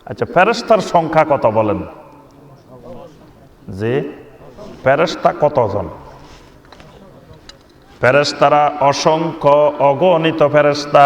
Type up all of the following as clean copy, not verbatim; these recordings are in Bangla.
আচ্ছা, ফেরেশতার সংখ্যা কত বলেন? যে ফেরেশতা কতজন? ফেরেশতারা অসংখ্য অগণিত ফেরেশতা।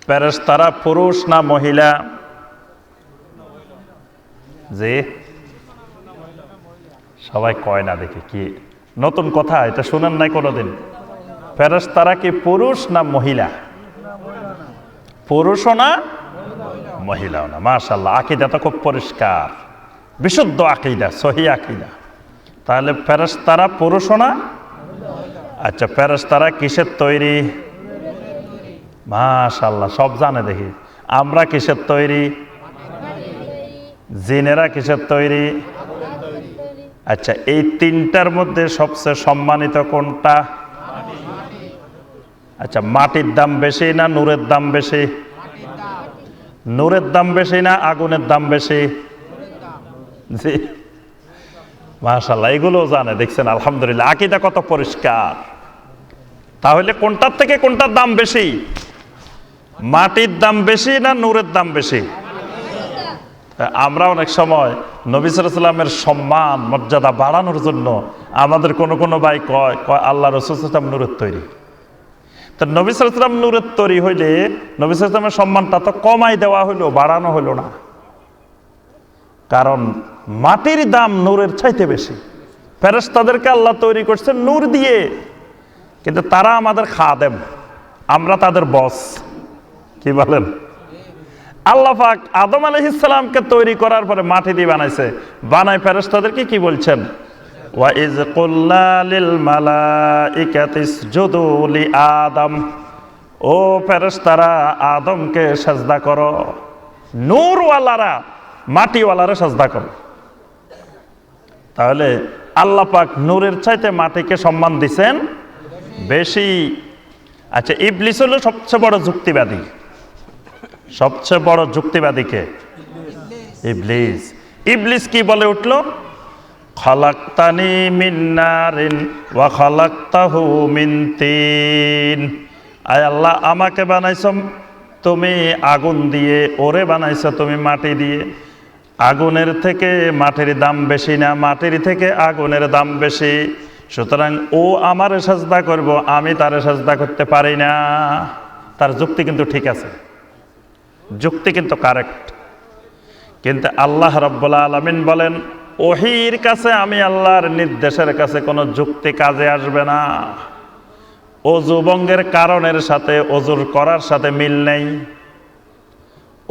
ফেরেশতারা পুরুষ না মহিলা? যে সবাই কয় না, দেখি কি নতুন কথা, এটা শুনেন নাই কোনোদিন? ফেরেশতারা কি পুরুষ না মহিলা? পুরুষও না মহিলাও না। মাশাআল্লাহ, আকীদা তো খুব পরিষ্কার, বিশুদ্ধ আকীদা, সহি আকীদা। তাহলে ফেরেশতারা পুরুষও না। আচ্ছা, ফেরেশতারা কিসের তৈরি? মাশাআল্লাহ, সব জানে দেখি। আমরা কিসের তৈরি? জিনেরা কিসের তৈরি? আচ্ছা, এই তিনটার মধ্যে সবচেয়ে সম্মানিত কোনটা? আচ্ছা, মাটির দাম বেশি না নূরের দাম বেশি? নূরের দাম বেশি না আগুনের দাম বেশি? জি, মাশাআল্লাহ, এগুলো জানে, দেখছেন? আলহামদুলিল্লাহ, আকীদা কত পরিষ্কার। তাহলে কোনটার থেকে কোনটার দাম বেশি? মাটির দাম বেশি না নূরের দাম বেশি? আমরা অনেক সময় নবী সাল্লাল্লাহু আলাইহি ওয়াসাল্লামের সম্মান মর্যাদা বাড়ানোর জন্য আমাদের কোনো ভাই কয় আল্লাহ রাসূল সাল্লাল্লাহু আলাইহি ওয়াসাল্লাম নূরের তৈরি। তো নবী সাল্লাল্লাহু আলাইহি ওয়াসাল্লাম নূরের তৈরি হইলে নবী সাল্লাল্লাহু আলাইহি ওয়াসাল্লামের সম্মানটা তো কমাই দেওয়া হইলো, বাড়ানো হইলো না। কারণ মাটির দাম নূরের চাইতে বেশি। ফেরেশতাদেরকে আল্লাহ তৈরি করছেন নূর দিয়ে, কিন্তু তারা আমাদের খাদেম, আমরা তাদের বস। কি বলেন? আল্লাহ পাক আদম আলাইহিস সালামকে তৈরি করার পরে মাটি দিয়ে বানাইছে, বানায় ফেরেশতাদেরকে কি বলছেন? ওয়া ইয কুল্লা লিল মালাইকাতি ইসজুদু লি আদম, ও ফেরেশতারা আদমকে সাজদা করো। নূরওয়ালারা মাটিওয়ালারা সাজদা করো। তাহলে আল্লাহ পাক নূরের চাইতে মাটিকে সম্মান দিছেন বেশি। আচ্ছা, ইবলিস হলো সবচেয়ে বড় যুক্তিবাদী। সবচেয়ে বড় যুক্তিবাদী কে? ইবলিস। ইবলিস কি বলে উঠল? খালাকতানি মিন নারিন ওয়া খালাকতাহু মিন তিন। আয় আল্লাহ, আমাকে বানাইছো তুমি আগুন দিয়ে, ওরে বানাইছো তুমি মাটি দিয়ে। আগুনের থেকে মাটির দাম বেশি না, মাটির থেকে আগুনের দাম বেশি। সুতরাং ও আমারে সাজদা করব, আমি তারে সাজদা করতে পারি না। তার যুক্তি কিন্তু ঠিক আছে, যুক্তি কিন্তু কারেক্ট। কিন্তু আল্লাহ রাব্বুল আলামিন বলেন, ওহীর কাছে আমি আল্লাহর নির্দেশের কাছে কোনো যুক্তি কাজে আসবে না। অজু ভঙ্গের কারণের সাথে অজুর করার সাথে মিল নেই।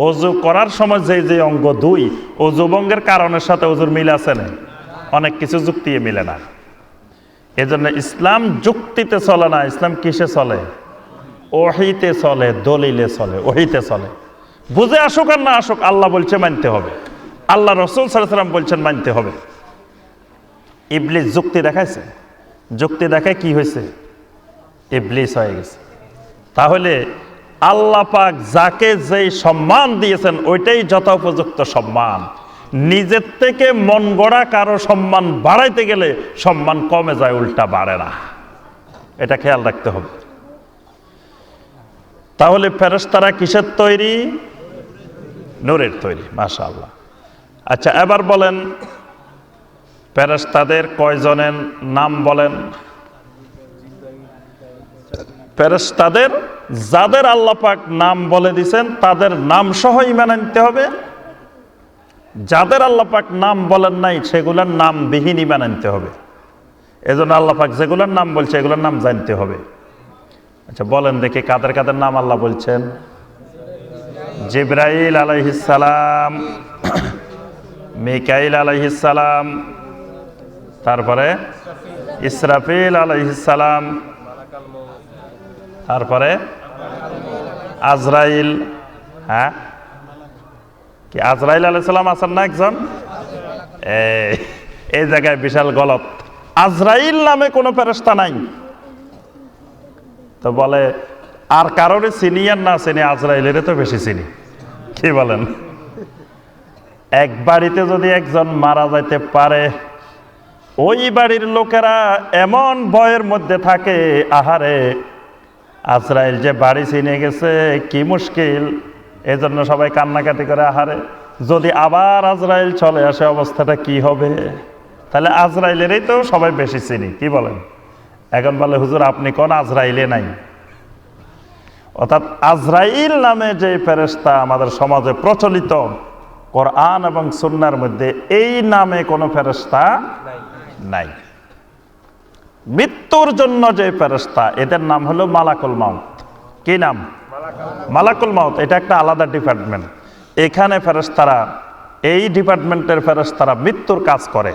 অজু করার সময় যে অঙ্গ দুই, অজু ভঙ্গের কারণের সাথে অজুর মিল আছে না? অনেক কিছু যুক্তি মিলে না। এজন্য ইসলাম যুক্তিতে চলে না, ইসলাম কিসে চলে? ওহীতে চলে, দলিলে চলে, ওহীতে চলে। বুঝে আসুক আর না আসুক, আল্লাহ বলছে মানতে হবে, আল্লাহ রাসূল সাল্লাল্লাহু আলাইহি ওয়াসাল্লাম বলছেন মানতে হবে। ইবলিস যুক্তি দেখাইছে, যুক্তি দেখায় কি হয়েছে? ইবলিস হয়ে গেছে। তাহলে আল্লাহ পাক যাকে যেই সম্মান দিয়েছেন ওইটাই যথোপযুক্ত সম্মান। নিজের থেকে মন গড়া কারো সম্মান বাড়াইতে গেলে সম্মান কমে যায়, উল্টা বাড়ে না। এটা খেয়াল রাখতে হবে। তাহলে ফেরেশতারা কিসের তৈরি? নূরের তৈরি। মাশাআল্লাহ। আচ্ছা, এবার বলেন ফেরেশতাদের কয়জনের নাম বলেন? ফেরেশতাদের যাদের আল্লাহ পাক নাম বলে দিয়েছেন তাদের নাম সহ ঈমান আনতে হবে। যাদের আল্লাহ পাক নাম বলেন নাই সেগুলোর নাম বিহীন ঈমান আনতে হবে। এজন্য আল্লাহ পাক যেগুলোর নাম বলছে এগুলোর নাম জানতে হবে। আচ্ছা, বলেন দেখি কাদের কাদের নাম আল্লাহ বলছেন? জিবরাইল আলাইহিস সালাম, মিকাইল আলাইহিস সালাম, তারপরে ইসরাফিল আলাইহিস সালাম, তারপরে আজরাইল। হ্যাঁ, কি আজরাইল আলাইহিস সালাম আছেন না একজন? এই জায়গায় বিশাল গলত। আজরাইল নামে কোনো ফেরেশতা নাই। তো বলে আর কারোরে চিনি আর না চিনি, আজরাইলের তো বেশি চিনি। কি বলেন? এক বাড়িতে যদি একজন মারা যাইতে পারে, ওই বাড়ির লোকেরা এমন ভয়ের মধ্যে থাকে, আহারে আজরাইল যে বাড়ি চিনে গেছে, কি মুশকিল। এই জন্য সবাই কান্নাকাটি করে, আহারে যদি আবার আজরাইল চলে আসে অবস্থাটা কি হবে। তাহলে আজরাইলেরই তো সবাই বেশি চিনি, কি বলেন? এখন বলে হুজুর আপনি কোন আজরাইলে নাই। অর্থাৎ আজরাইল নামে যে ফেরেশতা আমাদের সমাজে প্রচলিত, কোরআন এবং সুন্নাহর মধ্যে এই নামে কোনো ফেরেশতা নাই। মৃত্যুর জন্য যে ফেরেশতা, এদের নাম হলো মালাকুল মাউত। কি নাম? মালাকুল মাউত। এটা একটা আলাদা ডিপার্টমেন্ট। এখানে ফেরেশতারা, এই ডিপার্টমেন্টের ফেরেশতারা মৃত্যুর কাজ করে।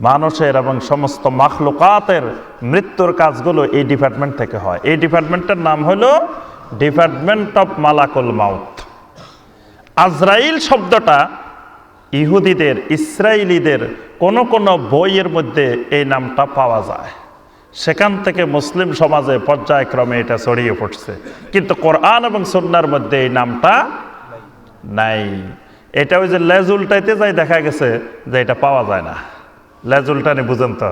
মানুষের এবং সমস্ত মাখলুকাতের মৃত্যুর কাজগুলো এই ডিপার্টমেন্ট থেকে হয়। এই ডিপার্টমেন্টের নাম হলো ডিপার্টমেন্ট অফ মালাকুল মাউত। আজরাইল শব্দটা ইহুদিদের, ইসরায়েলিদের কোন কোন বইয়ের মধ্যে এই নামটা পাওয়া যায়। সেখান থেকে মুসলিম সমাজে পর্যায়ক্রমে এটা ছড়িয়ে পড়ছে, কিন্তু কোরআন এবং সুন্নাহর মধ্যে এই নামটা নাই। এটা ওই যে লেজ উল্টাইতে যাই দেখা গেছে যে এটা পাওয়া যায় না। লেজ উল্টানি বুঝেন তো?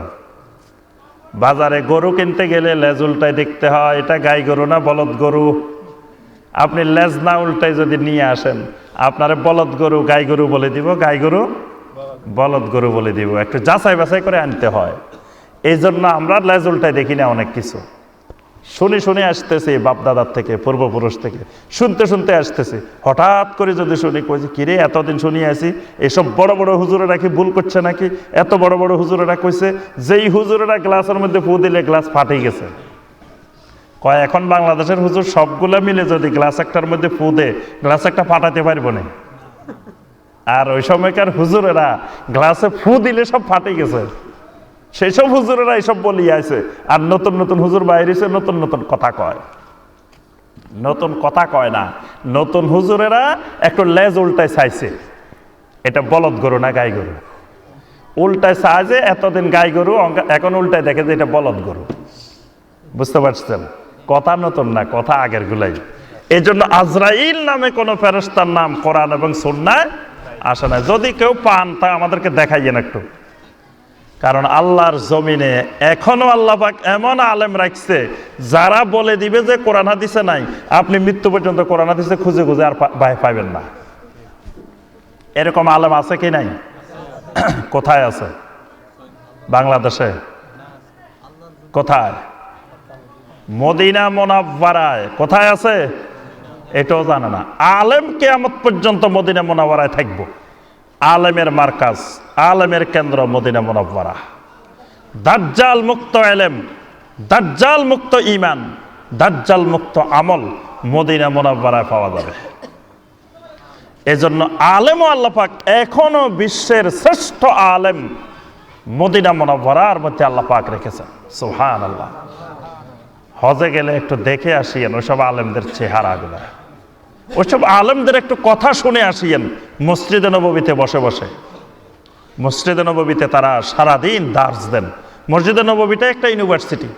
বাজারে গরু কিনতে গেলে লেজ উল্টাই দেখতে হয়, এটা গাই গরু না বলদ গরু। আপনি লেজ না উল্টাই যদি নিয়ে আসেন, আপনারে বলদ গরু গাই গরু বলে দিব, গাই গরু বলদ গরু বলে দিব। একটু যাচাই বাছাই করে আনতে হয়। এই জন্য আমরা লেজ উল্টাই দেখি না অনেক কিছু। শুনে শুনে আসতেছি বাপদাদার থেকে, পূর্বপুরুষ থেকে শুনতে শুনতে আসতেছি। হঠাৎ করে যদি শুনি, কইছি কিরে এতদিন শুনিয়ে আসি, এসব বড় বড় হুজুরেরা কি ভুল করছে নাকি? এত বড় বড় হুজুরেরা কইছে যেই হুজুরেরা গ্লাসের মধ্যে ফু দিলে গ্লাস ফাটে গেছে। কয় এখন বাংলাদেশের হুজুর সবগুলা মিলে যদি গ্লাস একটার মধ্যে ফু দে, গ্লাস একটা ফাটাতে পারবো না। আর ওই সময়কার হুজুরেরা গ্লাসে ফু দিলে সব ফাটে গেছে। সেই সব হুজুরেরা এইসব বলিয়ে আছে। আর নতুন নতুন হুজুর বাইরেছে, নতুন নতুন কথা কয়। নতুন কথা কয় না, নতুন হুজুরেরা একটু লেজ উল্টায় চাইছে, এটা বলদ গরু না গাই গরু। উল্টায় চায় যে এতদিন গাই গরু, এখন উল্টায় দেখে যে এটা বলদ গরু। বুঝতে পারছেন? কথা নতুন না, কথা আগের গুলাই। এই জন্য আজরাইল নামে কোনো ফেরেশতার নাম কোরআন এবং সুন্নাহয় আসে না। যদি কেউ পান তা আমাদেরকে দেখাইয়েন একটু। কারণ আল্লাহর জমিনে এখনো আল্লাহ পাক এমন আলেম রাখছে যারা বলে দিবে যে কোরআন হাদিসে নাই, আপনি মৃত্যু পর্যন্ত কোরআন হাদিসে খুঁজে খুঁজে আর পাইবেন না। এরকম আলেম আছে কি নাই? কোথায় আছে? বাংলাদেশে কোথায়? মদিনা মুনাওয়ারায় কোথায় আছে? এটাও জানে না। আলেম কিয়ামত পর্যন্ত মদিনা মুনাওয়ারায় থাকবো। আলেমের মার্কাজ, আলেমের কেন্দ্র মদিনা মুনাওয়ারা। দাজ্জাল মুক্ত এলেম, দাজ্জাল মুক্ত ঈমান, দাজ্জাল মুক্ত আমল মদিনা মুনাওয়ারায় পাওয়া যাবে। এজন্য আলেম ও আল্লাহ পাক এখনো বিশ্বের শ্রেষ্ঠ আলেম মদিনা মুনাওয়ারার মধ্যে আল্লাহ পাক রেখেছেন। সুবহানাল্লাহ। হজে গেলে একটু দেখে আসিয়েন ওইসব আলেমদের চেহারাগুলো, ওইসব আলেমদের একটু কথা শুনে আসিয়েন মসজিদে নববীতে বসে বসে। মসজিদে নববীতে তারা সারাদিন দার্স দেন। মসজিদে নববীটা একটা ইউনিভার্সিটি।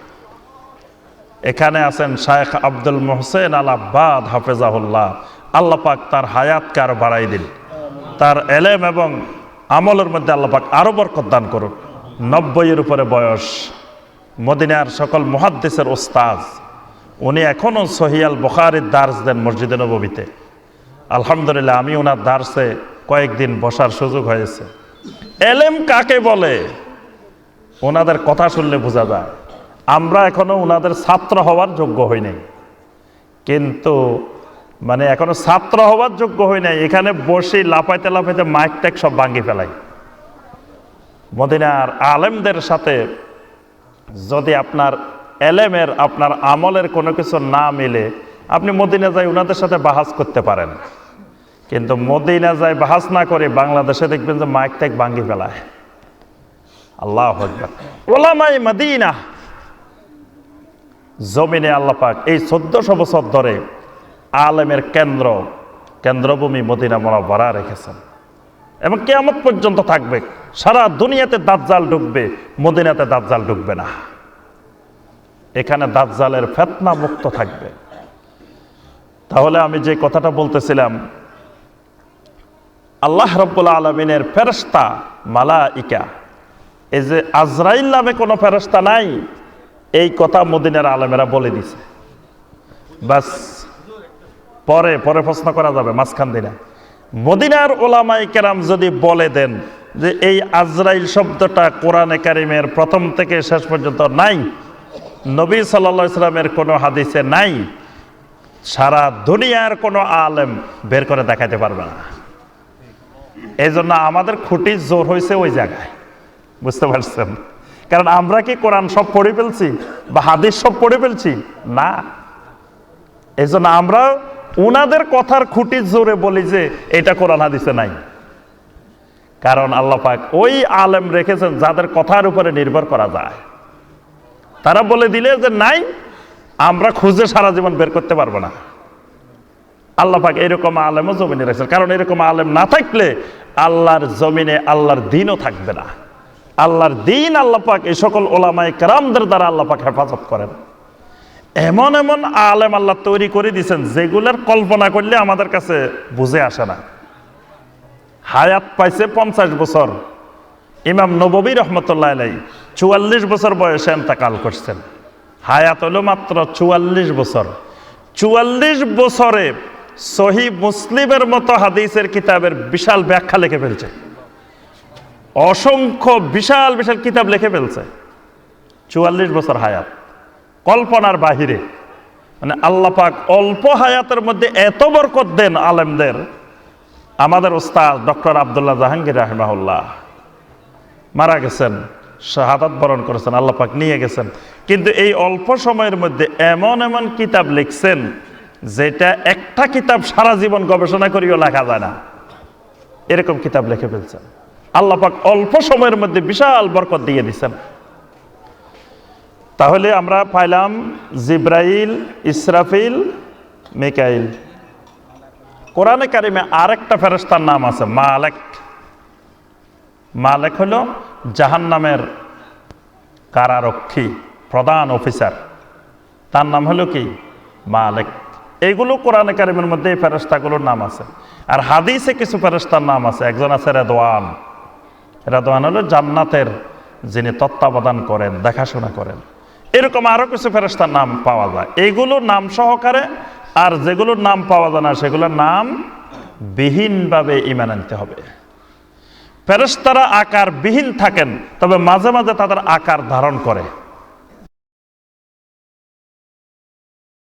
এখানে আছেন শায়েখ আব্দুল মোহসেন আল আব্বাদ হাফেজাহুল্লাহ। আল্লাহ পাক তার হায়াতকে আরো বাড়াই দিন, তার এলেম এবং আমলের মধ্যে আল্লাহ পাক আরো বরকত দান করুন। 90-এর উপরে বয়স, মদিনার সকল মুহাদ্দিসের ওস্তাদ। উনি এখনো সহিয়াল বুখারীর দার্স দেন মসজিদে নববীতে। আলহামদুলিল্লাহ, আমি ওনার দার্সে কয়েকদিন বসার সুযোগ হয়েছে। এলেম কাকে বলে ওনাদের কথা শুনলে বোঝা যায়। আমরা এখনো ওনাদের ছাত্র হওয়ার যোগ্য হই নাই, কিন্তু মানে এখনো ছাত্র হওয়ার যোগ্য হই নাই। এখানে বসে লাফাইতে লাফাইতে মাইক ট্যাক সব ভাঙি ফেলাই। মদিনার আলেমদের সাথে যদি আপনার এলেমের, আপনার আমলের কোনো কিছু না মিলে, আপনি মদিনা যাই ওনাদের সাথে বাহাস করতে পারেন। কিন্তু মদিনা যাই বাহাস না করে বাংলাদেশে দেখবেন যে মাইক ট্যাক ভাঙি ফেলায়। আল্লাহু আকবার। উলামায়ে মদিনা জমিনে আল্লাহ পাক এই 1400 বছর ধরে আলেমের কেন্দ্রভূমি মদিনা মুনাওয়ারা রেখেছেন এবং কিয়ামত পর্যন্ত থাকবে। সারা দুনিয়াতে দাজ্জাল ঢুকবে, মদিনাতে দাজ্জাল ঢুকবে না। এখানে দাজ্জালের ফিতনা মুক্ত থাকবে। তাহলে আমি যে কথাটা বলতেছিলাম, আল্লাহ রাব্বুল আলামিনের ফেরেশতা মালাইকা, এই যে আজরাইল নামে কোনো ফেরেশতা নাই, এই কথা মদিনার আলেমেরা বলে দিছে। বাস পরে পরে প্রশ্ন করা যাবে, মাঝখান দিনে। মদিনার ওলামায়ে কেরাম যদি বলে দেন যে এই আজরাইল শব্দটা কোরআনে কারিমের প্রথম থেকে শেষ পর্যন্ত নাই, নবী সাল্লাল্লাহু আলাইহি সাল্লামের কোনো হাদিসে নাই, সারা দুনিয়ার কোনো আলেম বের করে দেখাতে পারবে না। এই জন্য আমাদের খুঁটি জোর হয়েছে ওই জায়গায়, বুঝতে পারছেন? কারণ আমরা কি কোরআন সব পড়ে ফেলছি বা হাদিস সব পড়ে ফেলছি? না। এই জন্য আমরা উনাদের কথার খুঁটি জোরে বলি যে এটা কোরআন হাদিসে নাই। কারণ আল্লাহ পাক ওই আলেম রেখেছেন যাদের কথার উপরে নির্ভর করা যায়। তারা বলে দিলে যে নাই, আমরা খুঁজে সারা জীবন বের করতে পারবো না। আল্লাহ পাক এরকম আলেমও জমিনে রেখেছেন, কারণ এরকম আলেম না থাকলে আল্লাহর জমিনে আল্লাহর দিনও থাকবে না। আল্লাহর দিন আল্লাহ পাক এই সকল ওলামায়ে কেরামদের দ্বারা আল্লাহ পাক হেফাজত করেন। এমন এমন আলেম আল্লাহ তৈরি করে দিয়েছেন যেগুলোর কল্পনা করলে আমাদের কাছে বুঝে আসে না। হায়াত পাইছে 50 বছর। ইমাম নববী রহমতুল্লাহ আলাইহি 44 বছর বয়সে ইন্তেকাল করছেন। হায়াত হলো মাত্র 44 বছর। 44 বছরে সহিহ মুসলিমের মতো হাদিসের কিতাবের বিশাল ব্যাখ্যা লিখে ফেলছে, অসংখ্য বিশাল বিশাল কিতাব লিখে ফেলছে। 44 বছর হায়াত, কল্পনার বাহিরে। মানে আল্লাহ পাক অল্প হায়াতের মধ্যে এত বরকত দেন আলেমদের। আমাদের ওস্তাদ ডক্টর আব্দুল্লাহ জাহাঙ্গীর রাহিমাহুল্লাহ মারা গেছেন, শাহাদাত বরণ করেছেন, আল্লাহ পাক নিয়ে গেছেন। কিন্তু এই অল্প সময়ের মধ্যে এমন এমন কিতাব লিখছেন যেটা একটা কিতাব সারা জীবন গবেষণা করিও লেখা যায় না, এরকম কিতাব লিখে ফেলছেন। আল্লাহ পাক অল্প সময়ের মধ্যে বিশাল বরকত দিয়ে দিচ্ছেন। তাহলে আমরা পাইলাম জিব্রাইল, ইসরাফিল, মিকাইল। কোরআনে কারিমে আরেকটা ফেরেশতার নাম আছে মালেক। মালেক হলো জাহান্নামের কারারক্ষী, প্রধান অফিসার, তার নাম হলো কি? মালেক। এইগুলো কোরআনে কারিমের মধ্যে এই ফেরেশতাগুলোর নাম আছে। আর হাদিসে কিছু ফেরেশতার নাম আছে। একজন আছে রেদওয়ান। রেদওয়ান হলো জান্নাতের যিনি তত্ত্বাবধান করেন, দেখাশোনা করেন। এরকম আরো কিছু ফেরেশতার নাম পাওয়া যায়, এইগুলো নাম সহকারে। আর যেগুলোর নাম পাওয়া যায় না সেগুলোর নাম বিহীনভাবে ঈমান আনতে হবে। ফেরেশতারা আকার বিহীন থাকেন, তবে মাঝে মাঝে তাদের আকার ধারণ করে।